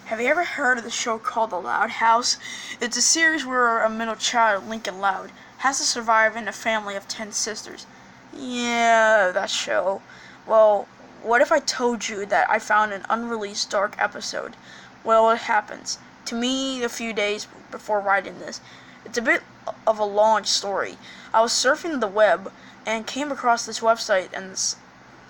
Have you ever heard of the show called The Loud House? It's a series where a middle child, Lincoln Loud, has to survive in a family of 10 sisters. Yeah, that show. Well, what if I told you that I found an unreleased dark episode? Well, it happens to me a few days before writing this. It's a bit of a long story. I was surfing the web and came across this website and this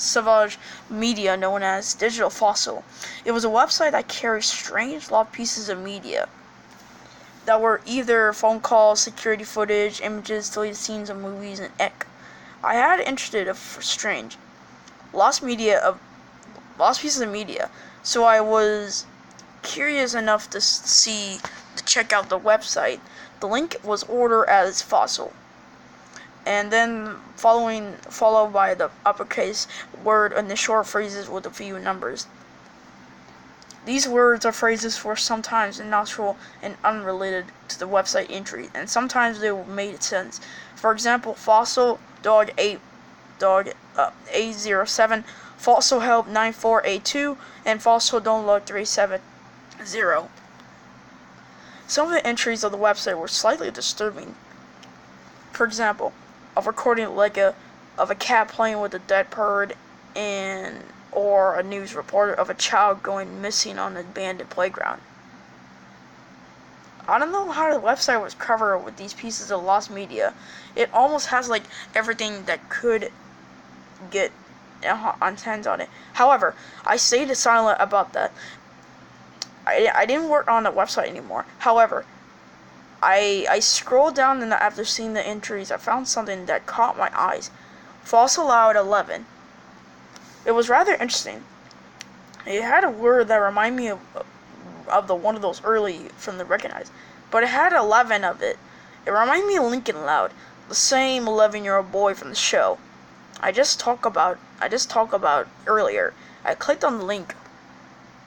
Savage media known as Digital Fossil. It was a website that carried strange lost pieces of media that were either phone calls, security footage, images, deleted scenes of movies, and ek. I had interested of strange lost pieces of media, so I was curious enough to check out the website. The link was ordered as Fossil, and then followed by the uppercase word and the short phrases with a few numbers. These words or phrases were sometimes unnatural and unrelated to the website entry, and sometimes they made sense. For example, fossil dog 807, fossil help 9482, and fossil download 370. Some of the entries of the website were slightly disturbing. For example, a recording of a cat playing with a dead bird, or a news reporter of a child going missing on an abandoned playground. I don't know how the website was covered with these pieces of lost media. It almost has everything that could get hands on it. However, I stayed silent about that. I didn't work on the website anymore. However, I scrolled down, and after seeing the entries, I found something that caught my eyes. Fossil Loud 11. It was rather interesting. It had a word that reminded me of the one of those early from the recognized, but it had 11 of it. It reminded me of Lincoln Loud, the same 11-year-old boy from the show I just talked about earlier. I clicked on the link,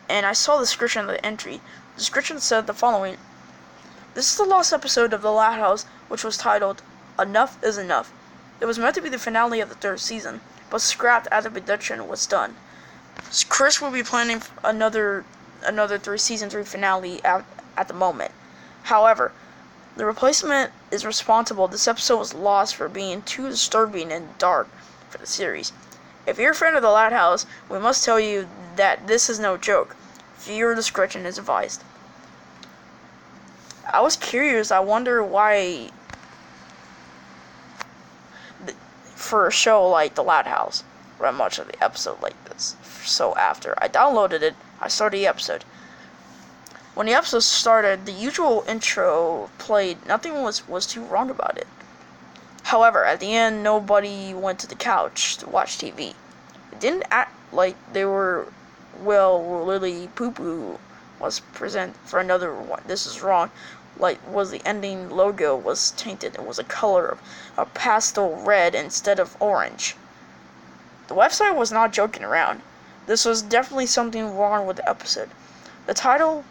and I saw the description of the entry. The description said the following: "This is the last episode of The Loud House, which was titled Enough is Enough. It was meant to be the finale of the 3rd season, but scrapped after production was done. Chris will be planning another 3 finale at the moment. However, the replacement is responsible. This episode was lost for being too disturbing and dark for the series. If you're a fan of The Loud House, we must tell you that this is no joke. Viewer discretion is advised." I was curious. I wonder why, for a show like The Loud House, run much of the episode like this. So after I downloaded it, I started the episode. When the episode started, the usual intro played. Nothing was too wrong about it. However, at the end, nobody went to the couch to watch TV. It didn't act like they were, Lily Poo-Poo was present for another one. This is wrong. The ending logo was tainted. It was a color of pastel red instead of orange. The website was not joking around. This was definitely something wrong with the episode. The title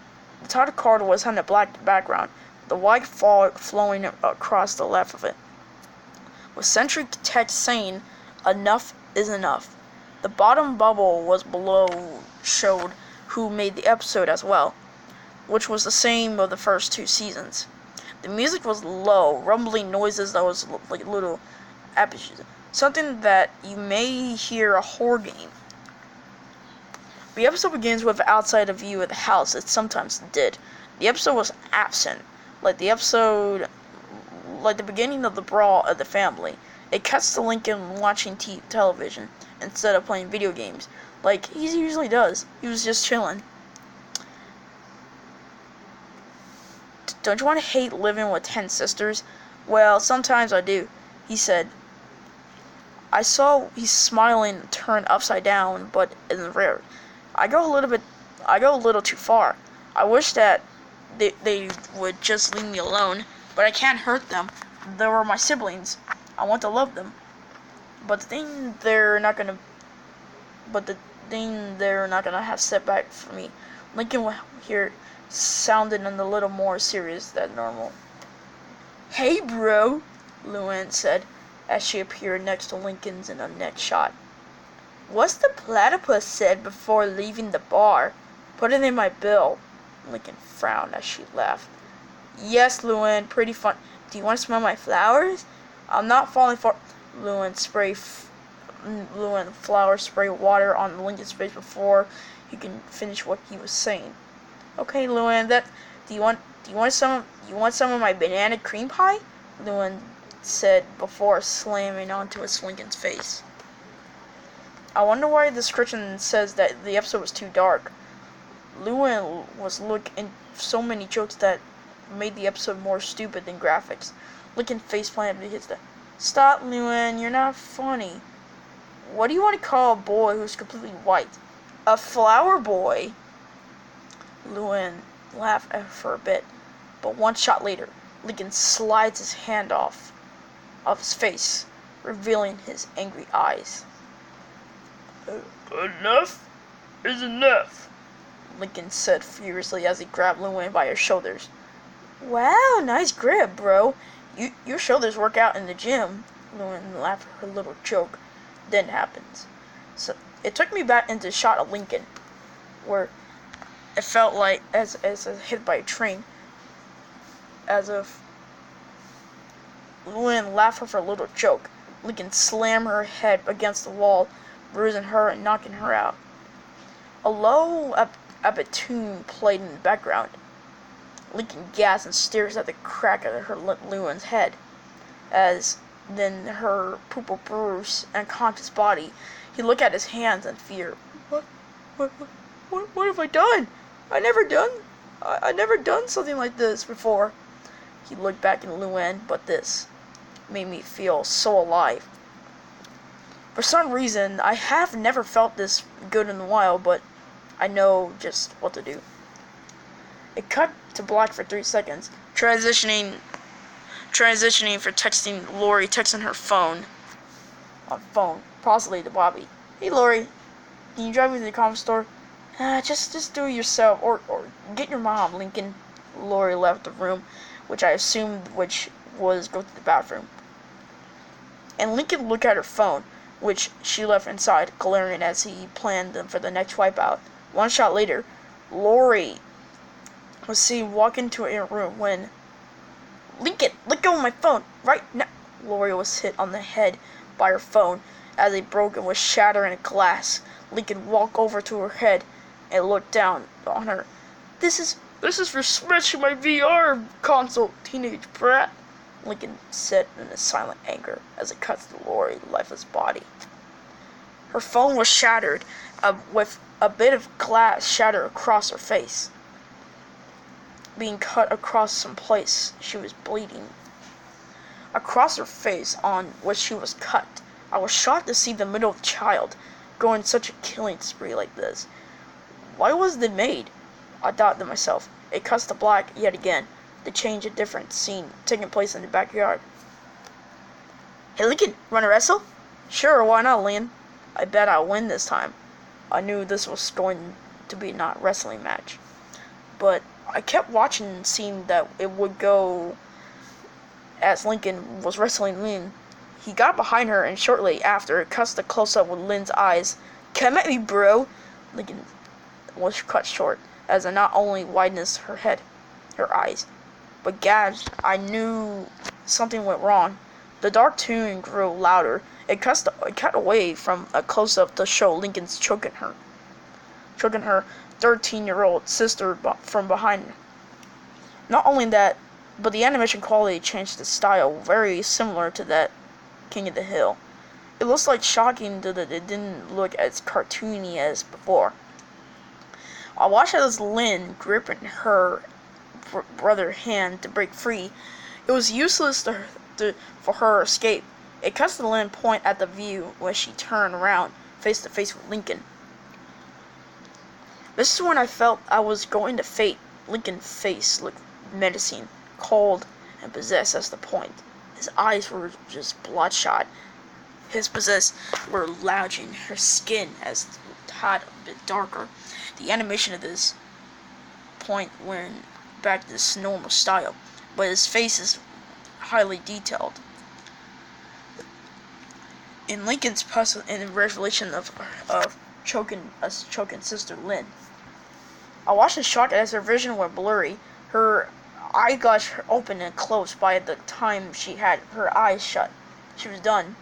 card was on a black background, the white fog flowing across the left of it, with centric text saying, "Enough is enough." The bottom bubble was below showed who made the episode as well, which was the same of the first 2 seasons. The music was low, rumbling noises that was like little episodes, something that you may hear a horror game. The episode begins with outside a view of the house. It sometimes did. The episode was absent, like the beginning of the brawl of the family. It cuts to Lincoln watching television instead of playing video games, like he usually does. He was just chilling. "Don't you want to hate living with 10 sisters? Well, sometimes I do," he said. I saw he's smiling turned upside down, but in rare. I go a little too far. I wish that they would just leave me alone, but I can't hurt them. They were my siblings. I want to love them. But the thing they're not gonna have set back for me. Lincoln here sounded a little more serious than normal. "Hey, bro," Luann said, as she appeared next to Lincoln's in the next shot. "What's the platypus said before leaving the bar? Put it in my bill." Lincoln frowned as she laughed. Yes, Llewyn, pretty fun. Do you want to smell my flowers? I'm not falling for... Llewyn flower spray water on Lincoln's face before he can finish what he was saying. Okay, Llewyn, do you want some of my banana cream pie? Llewyn said before slamming onto Lincoln's face. I wonder why the description says that the episode was too dark. Llewyn was looking so many jokes that made the episode more stupid than graphics. Lincoln faceplanted his death. Stop, Llewyn, you're not funny. What do you want to call a boy who's completely white? A flower boy? Llewyn laughed for a bit, but one shot later, Lincoln slides his hand off of his face, revealing his angry eyes. Enough is enough, Lincoln said furiously as he grabbed Llewyn by his shoulders. Wow, nice grip, bro. Your shoulders work out in the gym. Llewyn laughed at her little joke. Then happens. So it took me back into a shot of Lincoln, where it felt like as hit by a train, as if Llewyn laughed at her little joke. Lincoln slammed her head against the wall, bruising her and knocking her out. A low up tune played in the background. Lincoln gasped and stares at the crack of her Llewyn's head, as then her purple bruised and unconscious body. He looked at his hands in fear. What have I done? I never done something like this before. He looked back at Llewyn, but this made me feel so alive. For some reason, I have never felt this good in a while, but I know just what to do. It cut to black for 3 seconds, transitioning for texting Lori, texting her phone, possibly to Bobby. Hey Lori, can you drive me to the comic store? Just do it yourself, or get your mom, Lincoln. Lori left the room, which I assumed was go to the bathroom. And Lincoln looked at her phone, which she left inside, glaring as he planned them for the next wipeout. One shot later, Lori was seen walk into her room when... Lincoln, let go of my phone, right now! Lori was hit on the head by her phone as it broke and was shattering glass. Lincoln walked over to her head and looked down on her. This is for smashing my VR console, teenage brat, Lincoln said in a silent anger as it cut to Lori's lifeless body. Her phone was shattered, with a bit of glass shattered across her face. Being cut across some place, she was bleeding. Across her face on which she was cut, I was shocked to see the middle child go on such a killing spree like this. Why was it made? I thought to myself. It cuts to black yet again. The change a different scene taking place in the backyard. Hey Lincoln, wanna wrestle? Sure, why not, Lynn? I bet I'll win this time. I knew this was going to be not a wrestling match. But I kept watching and seeing that it would go as Lincoln was wrestling Lynn. He got behind her and shortly after it cuts the close-up with Lynn's eyes. Come at me, bro! Lincoln was cut short as it not only widens her head, her eyes, but gasped. I knew something went wrong. The dark tune grew louder. It cut away from a close-up to show Lincoln's choking her 13-year-old sister from behind her. Not only that, but the animation quality changed the style, very similar to that King of the Hill. It looks like shocking that it didn't look as cartoony as before. I watched as Lynn gripping her brother's hand to break free. It was useless for her escape. It cuts to Lynn point at the view when she turned around, face to face with Lincoln. This is when I felt I was going to fate. Lincoln's face looked menacing, cold, and possessed as the point. His eyes were just bloodshot. His possessed were lounging. Her skin as had a bit darker. The animation of this point went back to this normal style, but his face is highly detailed. In Lincoln's revelation of choking sister Lynn, I watched in shock as her vision went blurry. Her eye got open and closed by the time she had her eyes shut. She was done.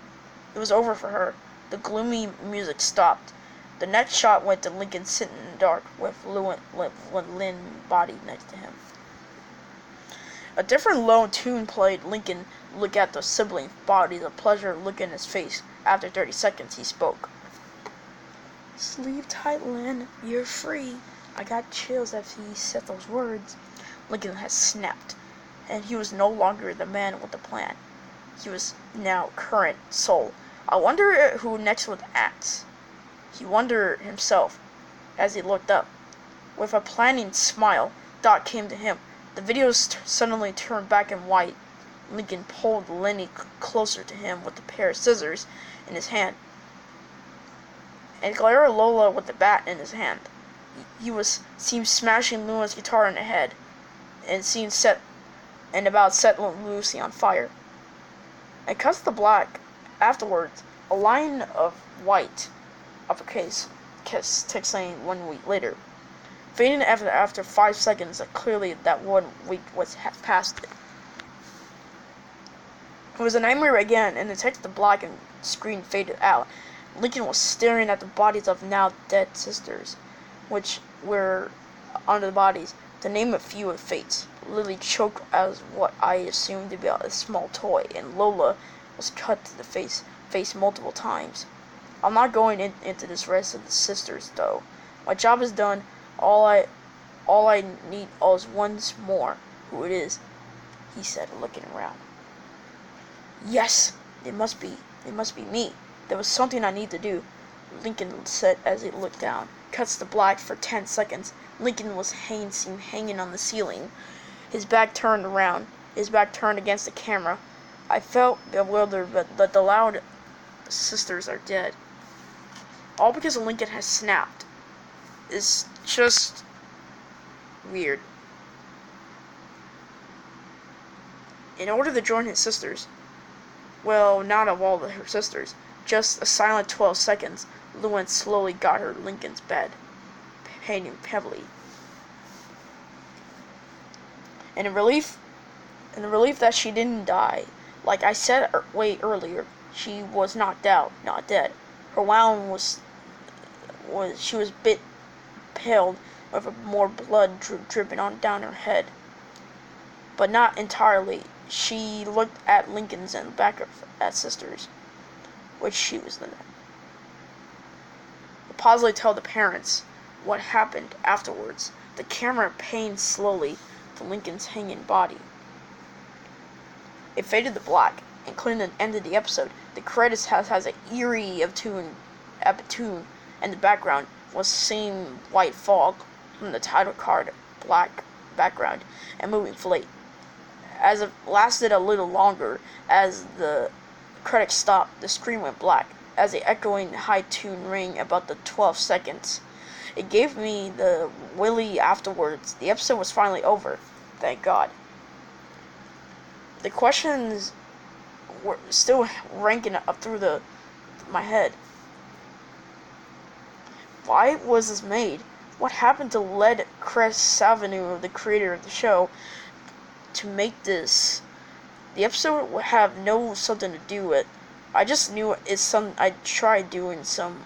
It was over for her. The gloomy music stopped. The next shot went to Lincoln sitting in the dark with Lynn's body next to him. A different low tune played. Lincoln looked at the sibling bodies, a pleasure look in his face. After 30 seconds, he spoke. "Sleep tight, Lynn. You're free." I got chills as he said those words. Lincoln had snapped, and he was no longer the man with the plan. He was now current soul. I wonder who next would act. He wondered himself as he looked up. With a planning smile, thought came to him. The video suddenly turned black and white. Lincoln pulled Lenny closer to him with a pair of scissors in his hand, and glared Lola with the bat in his hand. He seemed smashing Luna's guitar in the head, and set Lucy on fire. It cuts to black. Afterwards, a line of white, uppercase, text saying 1 week later. Fading after 5 seconds, clearly that 1 week was past it. It was a nightmare again, and the text to black and screen faded out. Lincoln was staring at the bodies of now dead sisters, which were under the bodies, to name a few of fates. Lily choked as what I assumed to be a small toy, and Lola was cut to the face multiple times. I'm not going into this rest of the sisters, though. My job is done. All I need is once more who it is, he said, looking around. Yes, it must be me. There was something I need to do, Lincoln said as he looked down. Cuts to black for 10 seconds. Lincoln was hanging on the ceiling, his back turned against the camera. I felt bewildered, but the loud sisters are dead. All because Lincoln has snapped. It's just weird. In order to join his sisters, well, not of all her sisters, just a silent 12 seconds, Luan slowly got her Lincoln's bed, paining heavily. In the relief that she didn't die, like I said way earlier, she was knocked out, not dead. Her wound was bit paled, with more blood dripping down her head, but not entirely. She looked at Lincoln's and back at sisters, which she was the net. Pausley told the parents what happened afterwards. The camera panned slowly to Lincoln's hanging body. It faded to black, and Clinton ended the episode. The credits has an eerie tune, and the background was same white fog from the title card, black background, and moving fleet. As it lasted a little longer, as the credits stopped, the screen went black, as the echoing high tune rang about the 12 seconds. It gave me the willy afterwards. The episode was finally over. Thank God. The questions were still ranking up through my head. Why was this made? What happened to led Chris Savanu, the creator of the show, to make this? The episode would have no something to do with. I just knew I tried doing some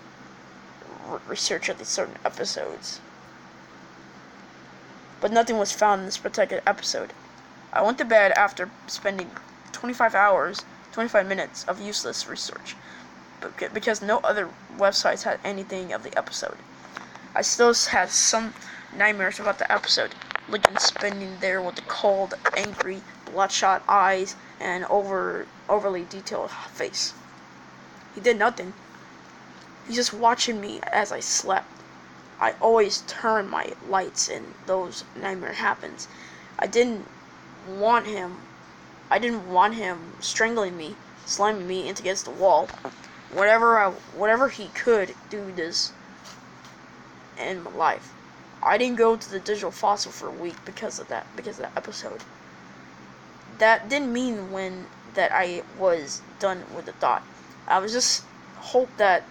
research at these certain episodes, but nothing was found in this particular episode. I went to bed after spending 25 minutes of useless research, because no other websites had anything of the episode. I still had some nightmares about the episode. Lincoln spinning there with the cold, angry, bloodshot eyes and overly detailed face. He did nothing. He's just watching me as I slept. I always turn my lights and those nightmare happens. I didn't want him strangling me, slamming me against the wall. Whatever he could do this in my life. I didn't go to the digital fossil for a week because of that episode. That didn't mean that I was done with the thought. I was just hope that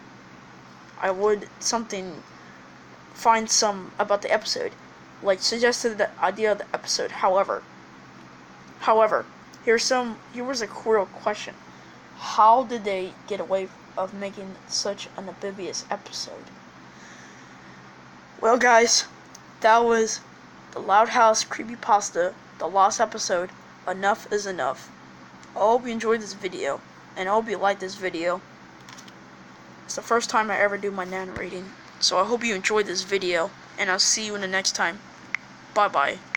I would find some about the episode. like suggested the idea of the episode. However, here was a real question. How did they get away of making such an amphibious episode? Well, guys, that was the Loud House Creepypasta, the last episode. Enough is enough. I hope you enjoyed this video, and I hope you liked this video. It's the first time I ever do my narrating, so I hope you enjoyed this video, and I'll see you in the next time. Bye bye.